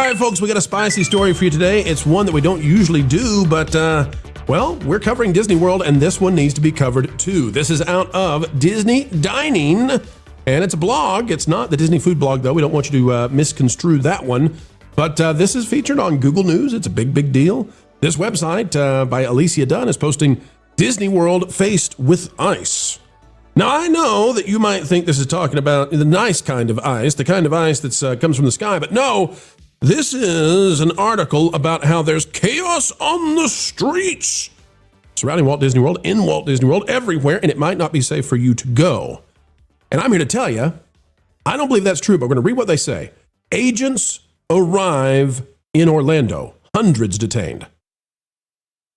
right, folks, we got a spicy story for you today. It's one that we don't usually do, but, well, we're covering Disney World, and this one needs to be covered too. This is out of Disney Dining, and it's a blog. It's not the Disney food blog, though. We don't want you to misconstrue that one. But this is featured on Google News. It's a big, big deal. This website by Alicia Dunn is posting Disney World faced with ice. Now, I know that you might think this is talking about the nice kind of ice, the kind of ice that comes from the sky, but no, this is an article about how there's chaos on the streets surrounding Walt Disney World, in Walt Disney World, everywhere, and it might not be safe for you to go. And I'm here to tell you, I don't believe that's true, but we're going to read what they say. Agents arrive in Orlando, hundreds detained.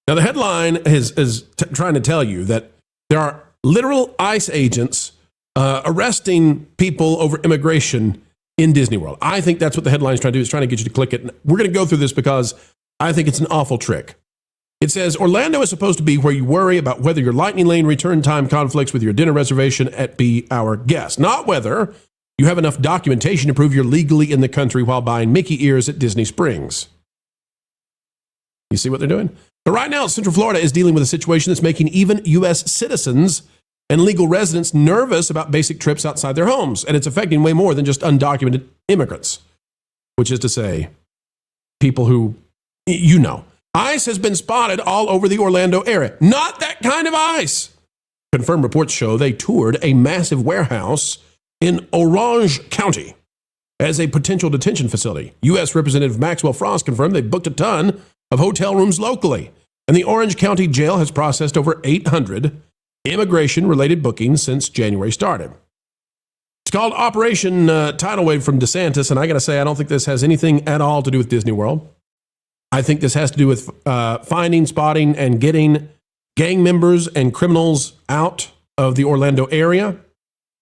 Now, the headline is trying to tell you that there are literal ICE agents arresting people over immigration in Disney World. I think that's what the headline is trying to do. It's trying to get you to click it. We're going to go through this because I think it's an awful trick. It says, Orlando is supposed to be where you worry about whether your Lightning Lane return time conflicts with your dinner reservation at Be Our Guest, not whether you have enough documentation to prove you're legally in the country while buying Mickey ears at Disney Springs. You see what they're doing? But right now, Central Florida is dealing with a situation that's making even U.S. citizens and legal residents nervous about basic trips outside their homes. And it's affecting way more than just undocumented immigrants, which is to say, people who, you know. ICE has been spotted all over the Orlando area. Not that kind of ICE. Confirmed reports show they toured a massive warehouse in Orange County as a potential detention facility. U.S. Representative Maxwell Frost confirmed they booked a ton of hotel rooms locally, and the Orange County Jail has processed over 800 immigration-related bookings since January started. It's called Operation Tidal Wave from DeSantis, and I got to say, I don't think this has anything at all to do with Disney World. I think this has to do with finding, spotting, and getting gang members and criminals out of the Orlando area.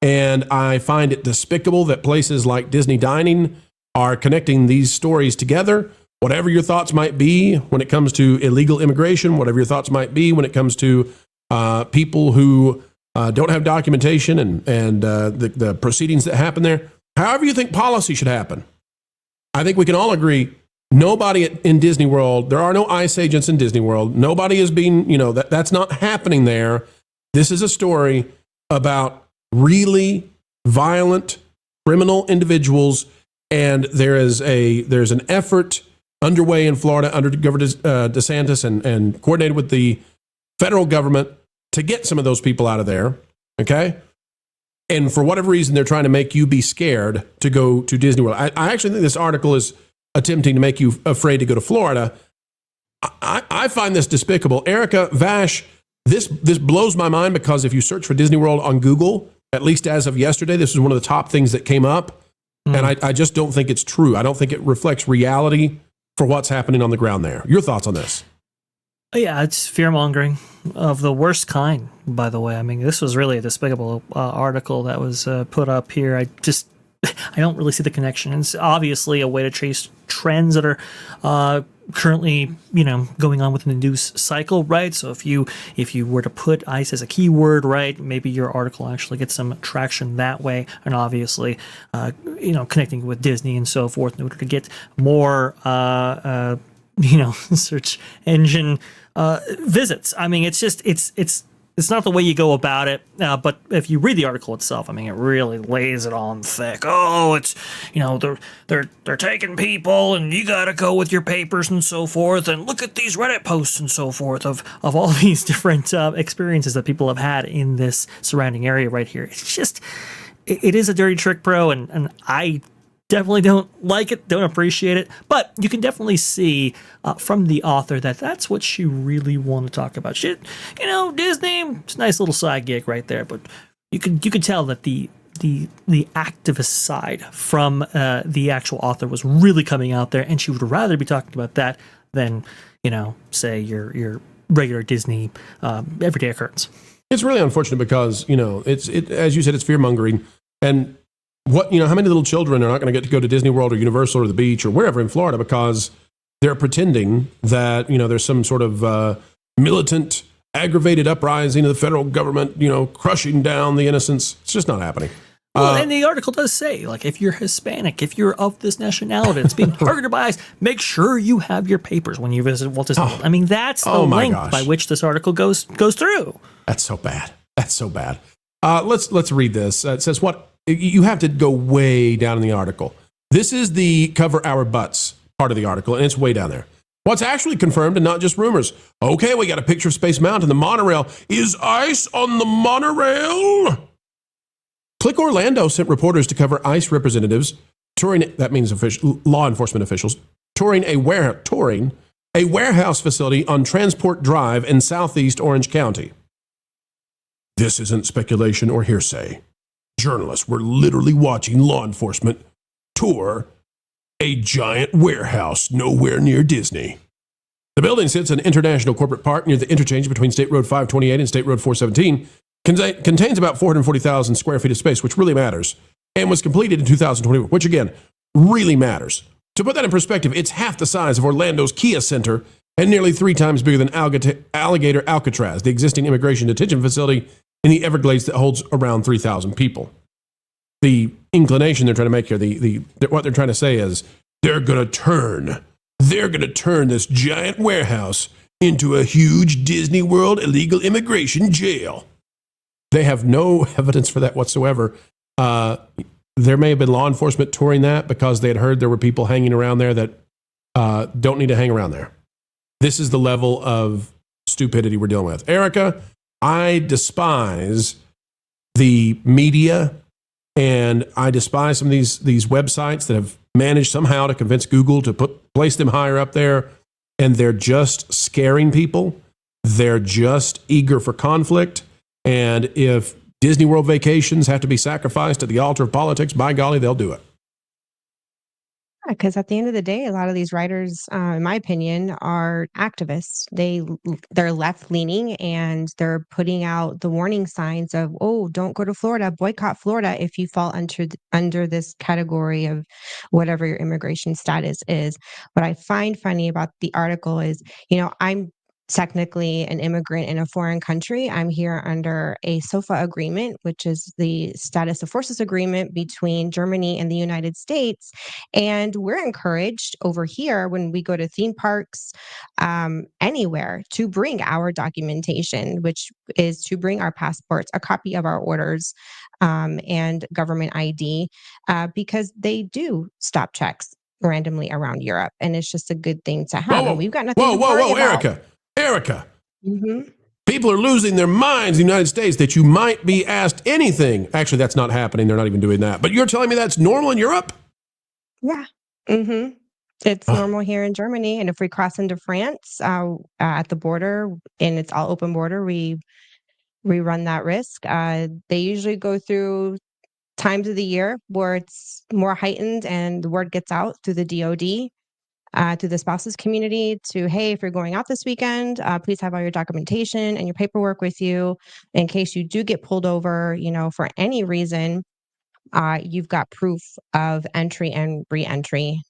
And I find it despicable that places like Disney Dining are connecting these stories together. Whatever your thoughts might be when it comes to illegal immigration, whatever your thoughts might be when it comes to people who don't have documentation and the proceedings that happen there, however you think policy should happen, I think we can all agree nobody in Disney World, there are no ICE agents in Disney World. Nobody is being, that's not happening there. This is a story about really violent criminal individuals, and there's an effort underway in Florida under Governor DeSantis and coordinated with the federal government to get some of those people out of there, okay? And for whatever reason, they're trying to make you be scared to go to Disney World. I actually think this article is attempting to make you afraid to go to Florida. I find this despicable. Erica, Vash, this blows my mind because if you search for Disney World on Google, at least as of yesterday, this is one of the top things that came up. And I just don't think it's true. I don't think it reflects reality for what's happening on the ground there. Your thoughts on this? Yeah, it's fear-mongering of the worst kind, by the way. I mean, this was really a despicable article that was put up here. I don't really see the connection. It's obviously a way to trace trends that are currently, going on within the news cycle, right? So if you were to put ICE as a keyword, right, maybe your article actually gets some traction that way. And obviously, connecting with Disney and so forth in order to get more, search engine visits. I mean, it's just it's not the way you go about it, but if you read the article itself, I mean, it really lays it on thick. Oh, it's, they're taking people, and you got to go with your papers and so forth, and look at these Reddit posts and so forth of all these different experiences that people have had in this surrounding area right here. It's just, it is a dirty trick, bro, and I definitely don't like it, don't appreciate it, but you can definitely see from the author that that's what she really wanted to talk about. Shit, Disney, it's a nice little side gig right there, but you could tell that the activist side from the actual author was really coming out there, and she would rather be talking about that than say your regular Disney everyday occurrence. It's really unfortunate because it's as you said, it's fear mongering, and how many little children are not going to get to go to Disney World or Universal or the beach or wherever in Florida because they're pretending that, there's some sort of militant, aggravated uprising of the federal government, crushing down the innocents. It's just not happening. Well, and the article does say, like, if you're Hispanic, if you're of this nationality, it's being targeted by ICE, make sure you have your papers when you visit Walt Disney World. I mean, that's the length by which this article goes through. That's so bad. That's so bad. Let's read this. It says what you have to go way down in the article. This is the cover our butts part of the article, and it's way down there. What's actually confirmed and not just rumors. Okay, we got a picture of Space Mountain, the monorail. Is ICE on the monorail? Click Orlando sent reporters to cover ICE representatives touring, that means law enforcement officials, touring a warehouse facility on Transport Drive in southeast Orange County. This isn't speculation or hearsay. Journalists were literally watching law enforcement tour a giant warehouse nowhere near Disney. The building sits in International Corporate Park near the interchange between State Road 528 and State Road 417, contains about 440,000 square feet of space, which really matters, and was completed in 2021, which again, really matters. To put that in perspective, it's half the size of Orlando's Kia Center and nearly 3 times bigger than Alligator Alcatraz, the existing immigration detention facility in the Everglades that holds around 3,000 people. The inclination they're trying to make here, what they're trying to say is they're going to turn this giant warehouse into a huge Disney World illegal immigration jail. They have no evidence for that whatsoever. There may have been law enforcement touring that because they had heard there were people hanging around there that don't need to hang around there. This is the level of stupidity we're dealing with. Erica, I despise the media and I despise some of these websites that have managed somehow to convince Google to place them higher up there, and they're just scaring people. They're just eager for conflict. And if Disney World vacations have to be sacrificed at the altar of politics, by golly, they'll do it. Because at the end of the day, a lot of these writers, in my opinion, are activists. They're left leaning and they're putting out the warning signs of, oh, don't go to Florida, boycott Florida if you fall under this category of whatever your immigration status is. What I find funny about the article is, I'm technically an immigrant in a foreign country. I'm here under a SOFA agreement, which is the status of forces agreement between Germany and the United States. And we're encouraged over here when we go to theme parks, anywhere, to bring our documentation, which is to bring our passports, a copy of our orders, and government ID, because they do stop checks randomly around Europe. And it's just a good thing to have. And we've got nothing to worry about. Erica, people are losing their minds in the United States that you might be asked anything. Actually, that's not happening. They're not even doing that. But you're telling me that's normal in Europe? Yeah. It's normal here in Germany. And if we cross into France at the border, and it's all open border, we run that risk. They usually go through times of the year where it's more heightened and the word gets out through the DOD. To the spouses community to, hey, if you're going out this weekend, please have all your documentation and your paperwork with you in case you do get pulled over, for any reason. You've got proof of entry and re-entry.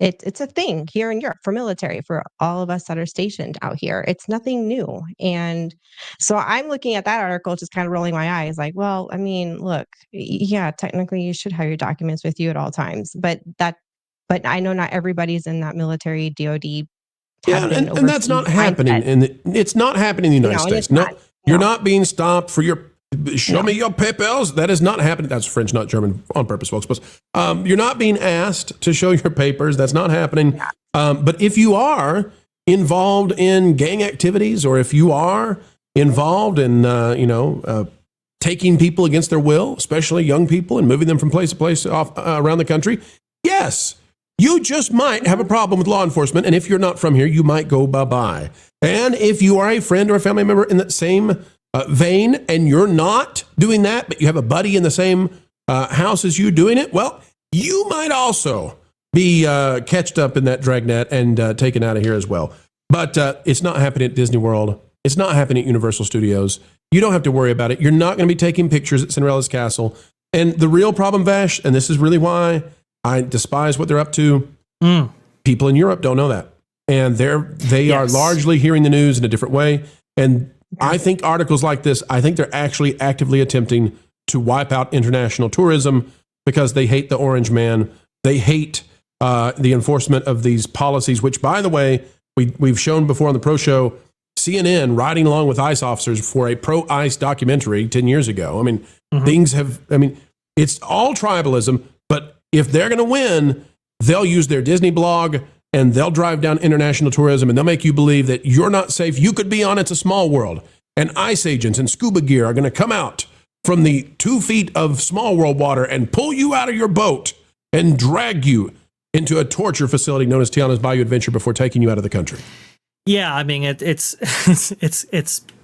It's a thing here in Europe for military, for all of us that are stationed out here. It's nothing new. And so I'm looking at that article, just kind of rolling my eyes like, well, I mean, look, yeah, technically you should have your documents with you at all times, but I know not everybody's in that military DOD. Yeah, and that's not happening. It's not happening in the United States. No, you're not being stopped for your, show me your papers. That is not happening. That's French, not German, on purpose, folks. But you're not being asked to show your papers. That's not happening. Yeah. But if you are involved in gang activities, or if you are involved in, taking people against their will, especially young people, and moving them from place to place around the country, yes, you just might have a problem with law enforcement, and if you're not from here, you might go bye-bye. And if you are a friend or a family member in that same vein, and you're not doing that, but you have a buddy in the same house as you doing it, well, you might also be catched up in that dragnet and taken out of here as well. But it's not happening at Disney World. It's not happening at Universal Studios. You don't have to worry about it. You're not going to be taking pictures at Cinderella's castle. And the real problem, Vash, and this is really why I despise what they're up to. People in Europe don't know that. And they are largely hearing the news in a different way. And I think articles like this, I think they're actually actively attempting to wipe out international tourism because they hate the orange man. They hate the enforcement of these policies, which, by the way, we've shown before on the Pro Show, CNN riding along with ICE officers for a pro-ICE documentary 10 years ago. I mean, it's all tribalism, but if they're going to win, they'll use their Disney blog and they'll drive down international tourism and they'll make you believe that you're not safe. You could be on It's a Small World, and ICE agents and scuba gear are going to come out from the 2 feet of Small World water and pull you out of your boat and drag you into a torture facility known as Tiana's Bayou Adventure before taking you out of the country. Yeah, I mean, it's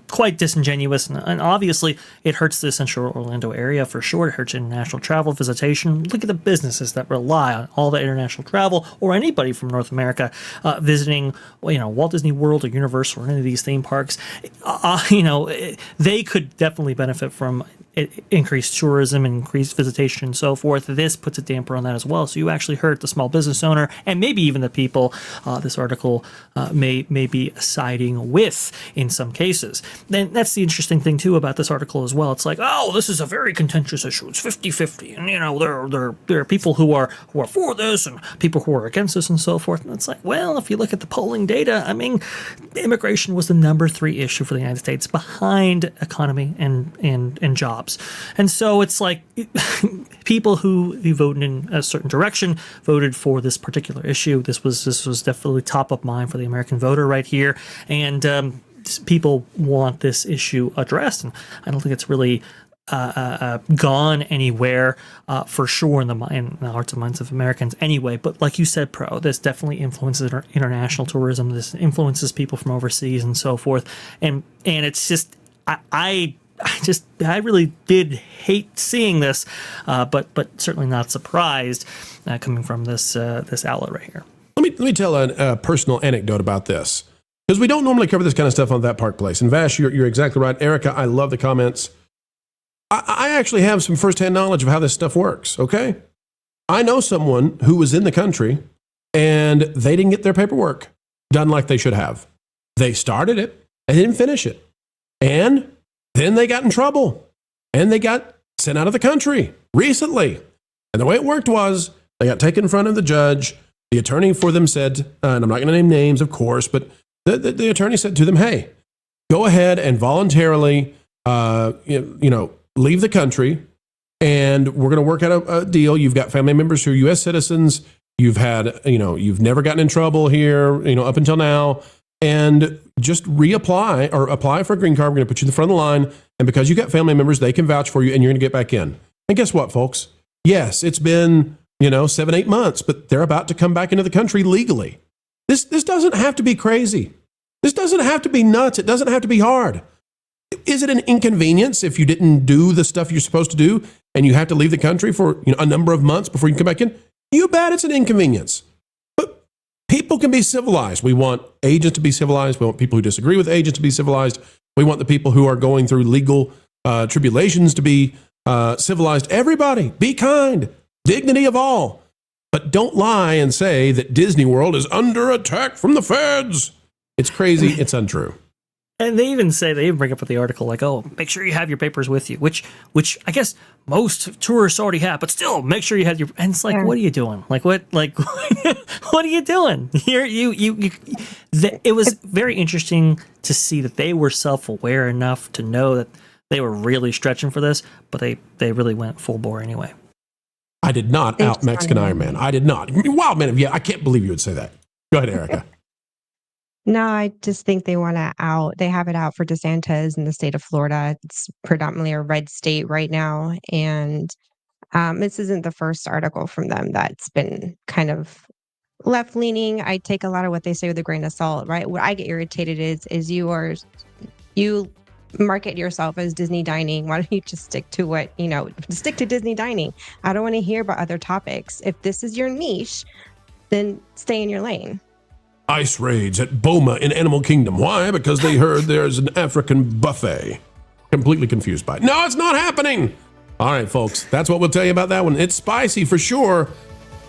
quite disingenuous, and obviously it hurts the central Orlando area for sure. It hurts international travel, visitation. Look at the businesses that rely on all the international travel, or anybody from North America visiting, Walt Disney World or Universal or any of these theme parks. They could definitely benefit from increased tourism, increased visitation, and so forth. This puts a damper on that as well. So you actually hurt the small business owner and maybe even the people this article may be siding with in some cases. Then that's the interesting thing too about this article as well. It's like, oh, this is a very contentious issue. It's 50-50, and there are people who are for this and people who are against this and so forth. And it's like, well, if you look at the polling data, I mean, immigration was the number 3 issue for the United States, behind economy and jobs. And so it's like people who voted in a certain direction voted for this particular issue. This was definitely top of mind for the American voter right here, and people want this issue addressed. And I don't think it's really gone anywhere for sure in the hearts and minds of Americans anyway. But like you said, Pro, this definitely influences international tourism. This influences people from overseas and so forth. And it's just I really did hate seeing this, but certainly not surprised coming from this outlet right here. Let me tell a personal anecdote about this, because we don't normally cover this kind of stuff on That Park Place. And Vash, you're exactly right. Erica, I love the comments. I actually have some firsthand knowledge of how this stuff works, okay? I know someone who was in the country and they didn't get their paperwork done like they should have. They started it and didn't finish it. And then they got in trouble and they got sent out of the country recently. And the way it worked was they got taken in front of the judge. The attorney for them said, and I'm not going to name names, of course, but the attorney said to them, hey, go ahead and voluntarily, leave the country, and we're going to work out a deal. You've got family members who are U.S. citizens. You've had, you've never gotten in trouble here, up until now. And just reapply or apply for a green card. We're going to put you in the front of the line. And because you got family members, they can vouch for you and you're going to get back in. And guess what, folks? Yes, it's been, 7-8 months, but they're about to come back into the country legally. This doesn't have to be crazy. This doesn't have to be nuts. It doesn't have to be hard. Is it an inconvenience if you didn't do the stuff you're supposed to do and you have to leave the country for a number of months before you can come back in? You bet it's an inconvenience. People can be civilized. We want agents to be civilized. We want people who disagree with agents to be civilized. We want the people who are going through legal tribulations to be civilized. Everybody, be kind. Dignity of all. But don't lie and say that Disney World is under attack from the feds. It's crazy. It's untrue. And they even bring up with the article, like, oh, make sure you have your papers with you, which I guess most tourists already have, but still make sure you have your, and it's like, what are you doing? What are you doing? It was very interesting to see that they were self-aware enough to know that they were really stretching for this, but they really went full bore anyway. I did not out Mexican Iron Man. I did not. Wow, man. Yeah, I can't believe you would say that. Go ahead, Erica. No, I just think they have it out for DeSantis in the state of Florida. It's predominantly a red state right now. And this isn't the first article from them that's been kind of left leaning. I take a lot of what they say with a grain of salt, right? What I get irritated is you market yourself as Disney dining. Why don't you just stick to stick to Disney dining? I don't want to hear about other topics. If this is your niche, then stay in your lane. ICE raids at Boma in Animal Kingdom. Why? Because they heard there's an African buffet. Completely confused by it. No, it's not happening. All right, folks, that's what we'll tell you about that one. It's spicy for sure,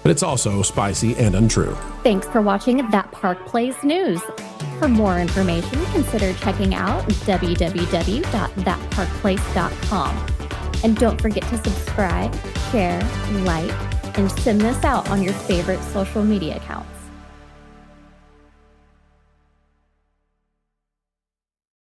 but it's also spicy and untrue. Thanks for watching That Park Place News. For more information, consider checking out www.thatparkplace.com. And don't forget to subscribe, share, like, and send this out on your favorite social media accounts.